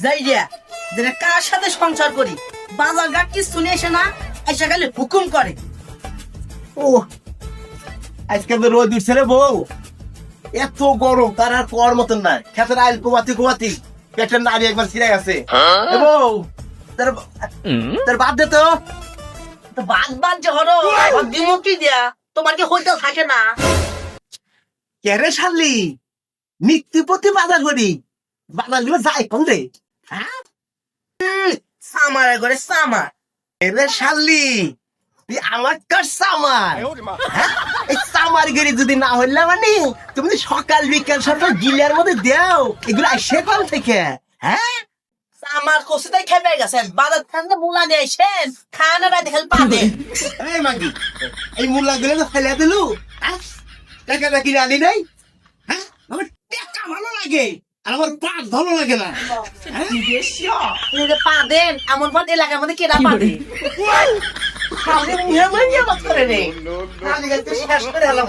যাই রে যেটা কার সাথে সংসার করি বাজার ঘাট কিছু নিয়ে এসে না এসে গেলে হুকুম করে। ও আজকে তো রোদ উঠছে রে বউ, এত গরম তার আর কর মতন নাই। খেতের আইল কুমাতি কুমাতি পেটের নাড়ি একবার ছিঁড়ে গেছে। এ বউ তার বাদ দে তো। তো বাদ বাদ যে হলো দিমুক্তি দিয়া তোমার কি হইতে থাকে না? কেরে শালি নিত্যপতি বাজার করি, বাজার গুলো যায় কোন রে? হ্যাঁ সামার করে সামার এরে শালি তুই আমার কার সামার? এই সামার গেরি যদি না হইলে মানে তুমি সকাল বিকাল সকাল গিলার মধ্যে দেও এগুলো আসে কোন থেকে? হ্যাঁ আমার কোসিটাই খেপে গেছেন বাজার খানতে মুলা নিয়ে এসেন খানাটা দেখেন পাবে। এই মাগি এই মুলা গুলো তো ফেলে দিলু, হ্যাঁ টাকাটা কি আনি নাই? হ্যাঁ আমার টাকা ভালো লাগে আর আমার পাক ভালো লাগে না। পা দেন এমন পথ এলাকার মধ্যে কেনা পাবে সামনে মুহে মুহে নিয়ে বাস করে রে শেষ করে হলাম।